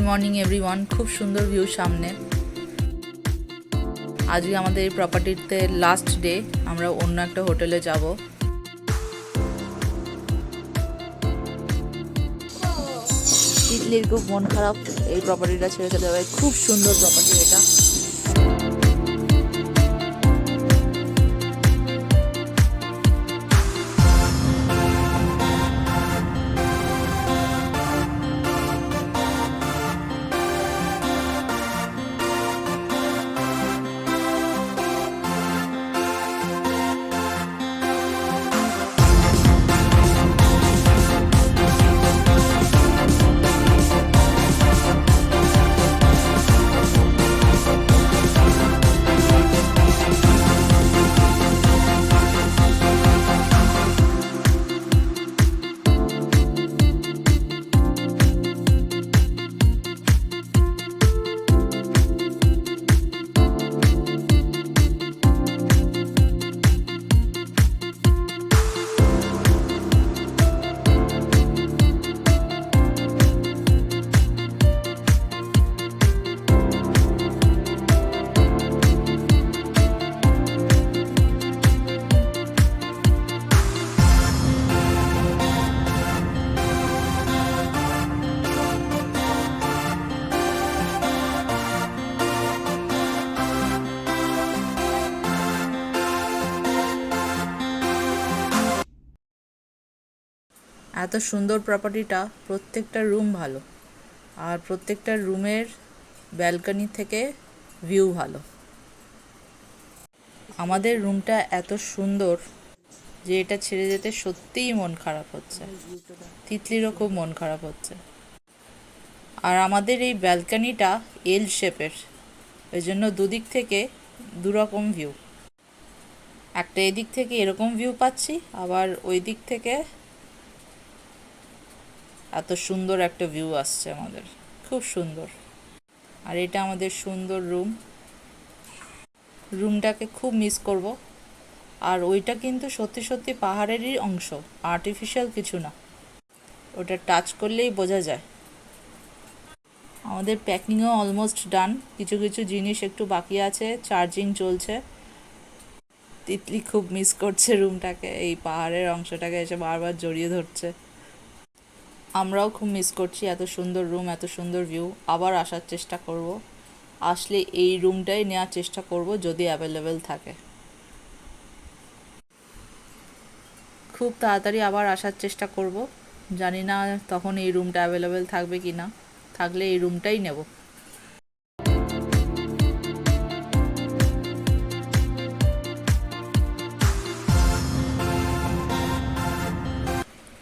Morning everyone. খুব সুন্দর view সামনে। আজকে আমাদের এই প্রপার্টিতে লাস্ট ডে, আমরা অন্য একটা হোটেলে যাব। তিতলির খুব মন খারাপ, এই প্রপার্টিটা ছেড়ে চলে যাবে। খুব সুন্দর প্রপার্টি এটা। এত সুন্দর প্রপার্টিটা, প্রত্যেকটা রুম ভালো, আর প্রত্যেকটা রুমের ব্যালকনি থেকে ভিউ ভালো। আমাদের রুমটা এত সুন্দর যে এটা ছেড়ে যেতে সত্যিই মন খারাপ হচ্ছে। তিতলিরও খুব মন খারাপ হচ্ছে। আর আমাদের এই ব্যালকনিটা এল শেপের, ওই জন্য দুদিক থেকে দুরকম ভিউ। একটা এদিক থেকে এরকম ভিউ পাচ্ছি, আবার ওই দিক থেকে এত সুন্দর একটা ভিউ আসছে আমাদের, খুব সুন্দর। আর এটা আমাদের সুন্দর রুমটাকে খুব মিস করব। আর ওইটা কিন্তু সত্যি সত্যি পাহাড়েরই অংশ, আর্টিফিশিয়াল কিছু না। ওটা টাচ করলেই বোঝা যায়। আমাদের প্যাকিংও অলমোস্ট ডান, কিছু কিছু জিনিস একটু বাকি আছে, চার্জিং চলছে। তিতলি খুব মিস করছে রুমটাকে, এই পাহাড়ের অংশটাকে এসে বারবার জড়িয়ে ধরছে। আমরাও খুব মিস করছি এত সুন্দর রুম, এত সুন্দর ভিউ। আবার আসার চেষ্টা করব, আসলে এই রুমটাই নেওয়ার চেষ্টা করব যদি অ্যাভেলেবেল থাকে। খুব তাড়াতাড়ি আবার আসার চেষ্টা করব। জানি না তখন এই রুমটা অ্যাভেলেবেল থাকবে কি না, থাকলে এই রুমটাই নেব।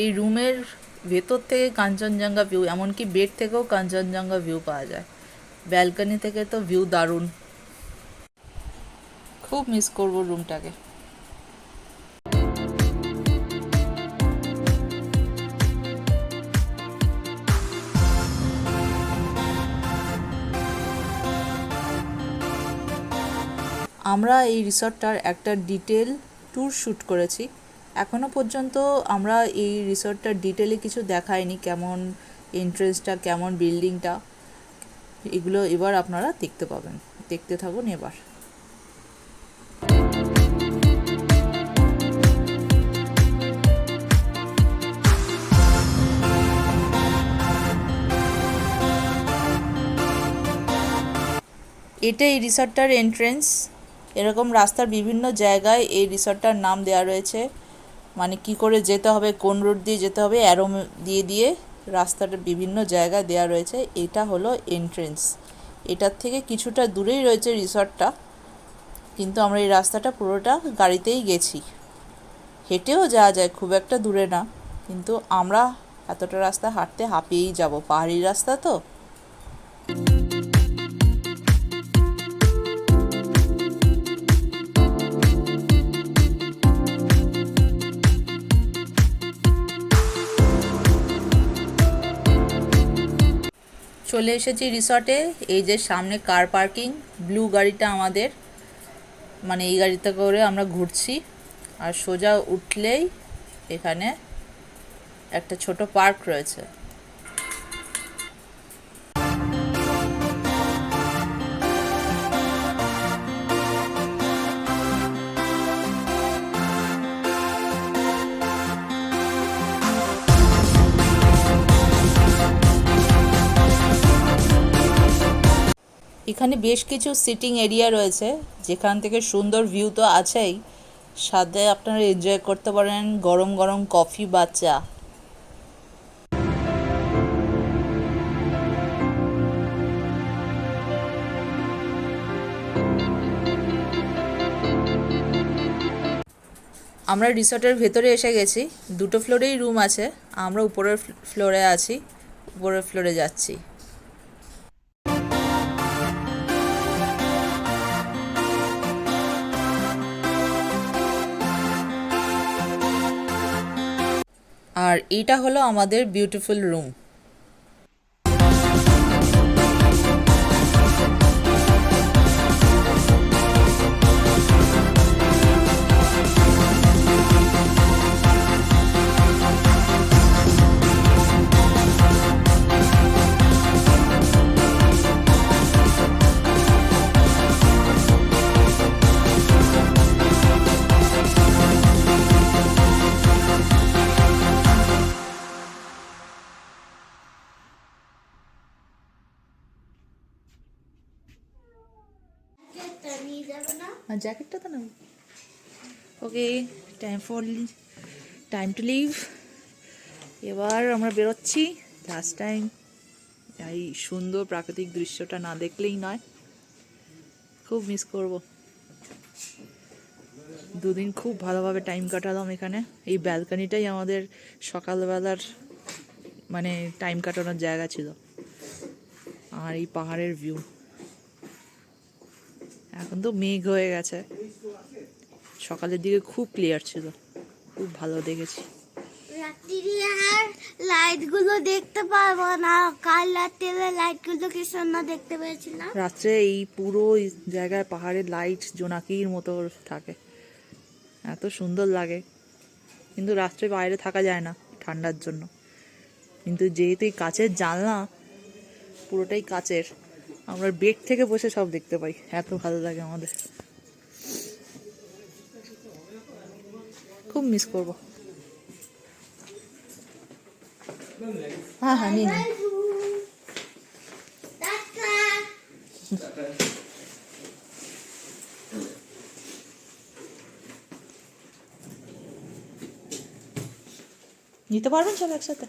এই রুমের ভেতর থেকে কাঞ্চনজঙ্ঘা ভিউ, এমনকি বেড থেকেও কাঞ্চনজঙ্ঘা ভিউ পাওয়া যায়। ব্যালকনি থেকে তো ভিউ দারুণ। খুব মিস করব রুমটাকে। আমরা এই রিসর্টটার একটা ডিটেল ট্যুর শ্যুট করেছি। এখনও পর্যন্ত আমরা এই রিসর্টটার ডিটেলে কিছু দেখাইনি, কেমন এন্ট্রেন্সটা, কেমন বিল্ডিংটা, এগুলো এবার আপনারা দেখতে পাবেন। দেখতে থাকুন এবার। এটা এই রিসর্টটার এন্ট্রেন্স। এরকম রাস্তার বিভিন্ন জায়গায় এই রিসর্টটার নাম দেওয়া রয়েছে, মানে কি করে যেতে হবে, কোন রোড দিয়ে যেতে হবে, অ্যারো দিয়ে দিয়ে রাস্তাটা বিভিন্ন জায়গায় দেওয়া রয়েছে। এটা হলো এন্ট্রেন্স। এটার থেকে কিছুটা দূরেই রয়েছে রিসর্টটা, কিন্তু আমরা এই রাস্তাটা পুরোটা গাড়িতেই গেছি। হেঁটেও যাওয়া যায়, খুব একটা দূরে না, কিন্তু আমরা এতটা রাস্তা হাঁটতে হাঁপিয়েই যাব, পাহাড়ি রাস্তা তো। চলে এসেছি রিসর্টে। এই যে সামনে কার পার্কিং, ব্লু গাড়িটা আমাদের, মানে এই গাড়িতে করে আমরা ঘুরছি। আর সোজা উঠলেই এখানে একটা ছোট পার্ক রয়েছে। এখানে বেশ কিছু সিটিং এরিয়া রয়েছে, যেখান থেকে সুন্দর ভিউ তো আছেই, সাথে আপনারা এনজয় করতে পারেন গরম গরম কফি বা চা। আমরা রিসর্টের ভেতরে এসে গেছি, দুটো ফ্লোরেই রুম আছে, আমরা উপরের ফ্লোরে আছি, উপরের ফ্লোরে যাচ্ছি। আর এইটা হলো আমাদের বিউটিফুল রুম। আর জ্যাকেটটা তো না। ওকে, টাইম টু লিভ। এবার আমরা বেরোচ্ছি। লাস্ট টাইম এই সুন্দর প্রাকৃতিক দৃশ্যটা না দেখলেই নয়, খুব মিস করব। দুদিন খুব ভালোভাবে টাইম কাটালাম এখানে। এই ব্যালকনিটাই আমাদের সকালবেলার মানে টাইম কাটানোর জায়গা ছিল। আর এই পাহাড়ের ভিউ, এখন তো মেঘ হয়ে গেছে, সকালের দিকে খুব ক্লিয়ার ছিল, খুব ভালো দেখেছি। লাইট গুলো দেখতে পারবো না, কাল রাতে লাইট গুলো কি সুন্দর দেখতে পেয়েছিলাম। রাত্রে এই পুরো জায়গায় পাহাড়ের লাইট জোনাকির মতো থাকে, এত সুন্দর লাগে। কিন্তু রাত্রে বাইরে থাকা যায় না ঠান্ডার জন্য, কিন্তু যেহেতু এই কাচের জানলা, পুরোটাই কাচের, আমরা বেড থেকে বসে সব দেখতে পাই, এত ভালো লাগে আমাদের। খুব মিস করব। হ্যাঁ নিয়ে নিন। নিতে পারবেন সব একসাথে?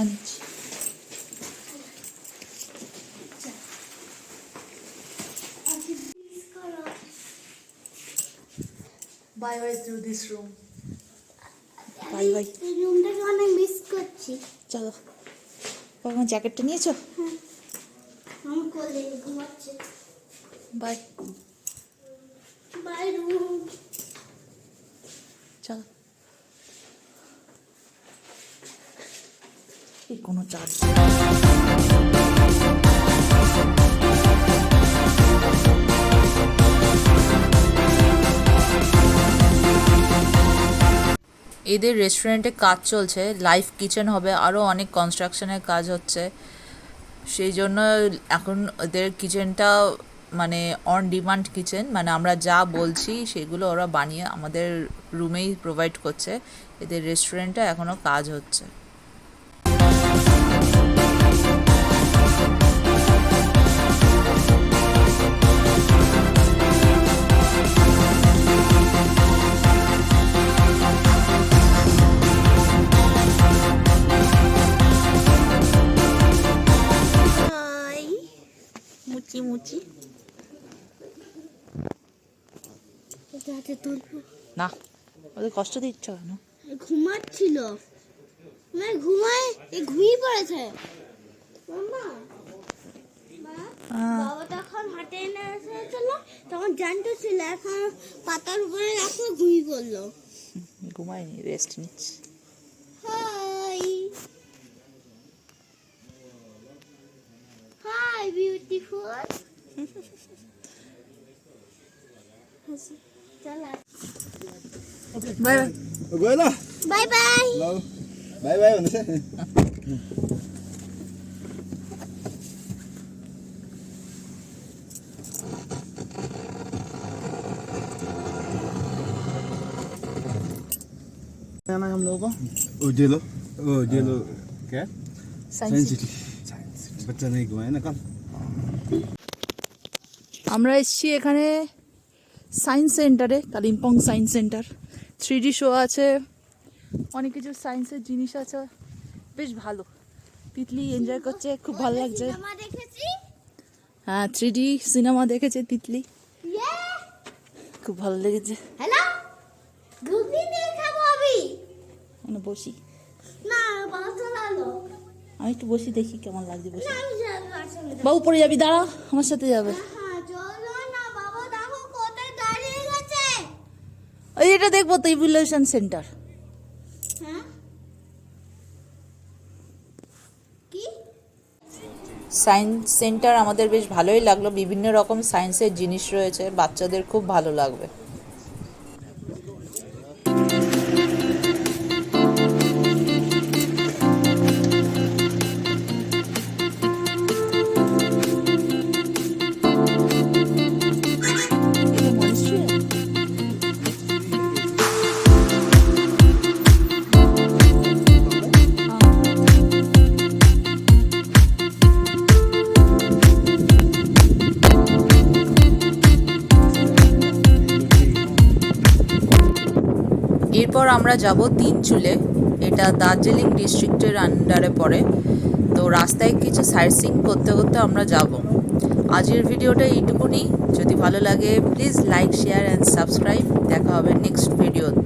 আচ্ছা, bye bye through this room. Bye bye. এই রুমটাকে অনেক মিস করছি। চলো, আমার জ্যাকেটটা নিয়েছো? আমি কোলে ঘুমাচ্ছি। Bye bye room. চলো। এই কোনো চার্জ এদের রেস্টুরেন্টে কাজ চলছে, লাইভ কিচেন হবে, আরও অনেক কনস্ট্রাকশনের কাজ হচ্ছে, সেই জন্য এখন ওদের কিচেনটা মানে অন ডিমান্ড কিচেন, মানে আমরা যা বলছি সেগুলো ওরা বানিয়ে আমাদের রুমেই প্রোভাইড করছে। এদের রেস্টুরেন্টে এখনও কাজ হচ্ছে। মুচি মুচি হাতে তুলবো না, ওদের কষ্ট দিচ্ছ কেন? ঘুমাচ্ছিল, মানে ঘুমিয়ে পড়েছে। মাম্মা, বাবা তখন হাতে এনে এসেছিল, তখন জানতে ছিল, এখন পাতার উপরে রাখো ঘুমিয়ে পড়লো। ঘুমায়নি, রেস্ট নিচ্ছে। Hi hi beautiful. চলো bye bye. Gula. Bye bye. Hello. Bye bye Vanessa. जाना है हम लोगों को। Oh, Jelo. क्या সায়েন্স साइंस সিটি। सिटी बच्चा नहीं घुमाए ना कल আমরা এসেছি এখানে সায়েন্স সেন্টারে, Kalimpong science centre. 3D show আছে, অনেক কিছু সায়েন্সের জিনিস আছে, বেশ ভালো। তিতলি এনজয় করছে, খুব ভালো লাগছে। সিনেমা দেখেছি। হ্যাঁ, 3D সিনেমা দেখেছে তিতলি, ইয়ে খুব ভালো লেগেছে। হ্যালো ঘুগনি দিয়ে খাবো আমি। মানে বসি, না বাস চালালো। আমি একটু বসি, দেখি কেমন লাগছে বসে। না আমি যাবো আসলে। বা উপরে যাবি, দাঁড়া, আমার সাথে যাবে। হ্যাঁ চলো না বাবা, দেখো কোথায় দাঁড়িয়ে গেছে। ওই এটা দেখবো তো, ইভলিউশন সেন্টার। হ্যাঁ কি সায়েন্স সেন্টার আমাদের বেশ ভালোই লাগলো, বিভিন্ন রকম সায়েন্সের জিনিস রয়েছে, বাচ্চাদের খুব ভালো লাগবে। এরপর আমরা যাব তিনচুলে, এটা দার্জিলিং ডিস্ট্রিক্টের আন্ডারে পড়ে। তো রাস্তায় কিছু সাইট সিইং করতে করতে আমরা যাব। আজকের ভিডিওটা এইটুকুনি। যদি ভালো লাগে please like, share and subscribe. দেখা হবে নেক্সট ভিডিওতে।